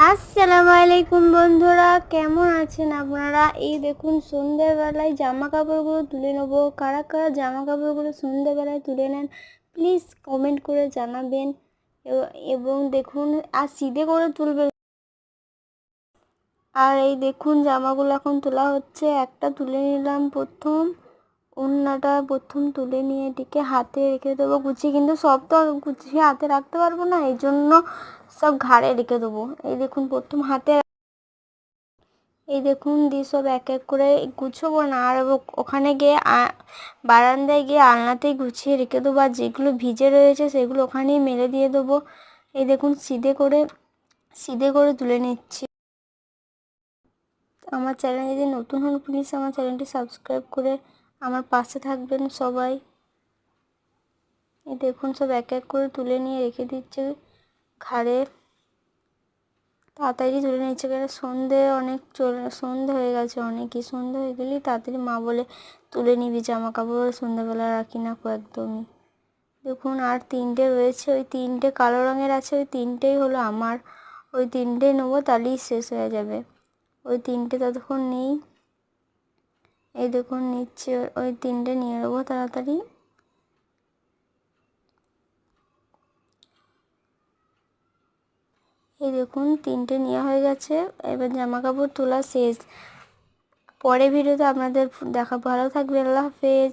আসসালামু আলাইকুম বন্ধুরা, কেমন আছেন আপনারা? এই দেখুন সন্ধ্যেবেলায় জামা কাপড়গুলো তুলে নেব। কারা কারা জামা কাপড়গুলো সন্ধ্যেবেলায় তুলে নেন প্লিজ কমেন্ট করে জানাবেন। এবং দেখুন আর সিধে করে তুলবে। আর এই দেখুন জামাগুলো এখন তোলা হচ্ছে। একটা তুলে নিলাম প্রথম, ওড়নাটা প্রথম তুলে নিয়ে এটিকে হাতে রেখে দেবো গুছিয়ে, কিন্তু সব তো গুছিয়ে হাতে রাখতে পারবো না, এই জন্য সব ঘাড়ে রেখে দেবো। এই দেখুন প্রথম হাতে, এই দেখুন দিয়ে সব এক এক করে গুছোবো না, আর ওখানে গিয়ে বারান্দায় গিয়ে আলনাতেই গুছিয়ে রেখে দেবো। আর যেগুলো ভিজে রয়েছে সেগুলো ওখানেই মেলে দিয়ে দেবো। এই দেখুন সিধে করে তুলে নিচ্ছি। আমার চ্যানেল যদি নতুন হন প্লিজ আমার চ্যানেলটি সাবস্ক্রাইব করে আমার পাশে থাকবেন সবাই। এই দেখুন সব এক এক করে তুলে নিয়ে রেখে দিচ্ছে ঘাড়ে। তাড়াতাড়ি তুলে নিচ্ছে কেন সন্ধে হয়ে গেছে অনেকই। সন্ধে হয়ে গেলেই তাড়াতাড়ি মা বলে তুলে নিবি জামা কাপড়, সন্ধ্যেবেলা রাখি না একদমই। দেখুন আর তিনটে রয়েছে, ওই তিনটে কালো রঙের আছে, ওই তিনটেই হলো আমার। ওই তিনটেই নেবো, তাহলেই শেষ হয়ে যাবে। ওই তিনটে ততক্ষণ নেই। এই দেখুন নিচ্ছে, ওই তিনটে নিয়ে নেবো তাড়াতাড়ি। এই দেখুন তিনটে নেওয়া হয়ে গেছে। এবার জামা কাপড় তোলা শেষ। পরে ভিডিওতে আপনাদের ভালো থাকবে। আল্লাহ হাফেজ।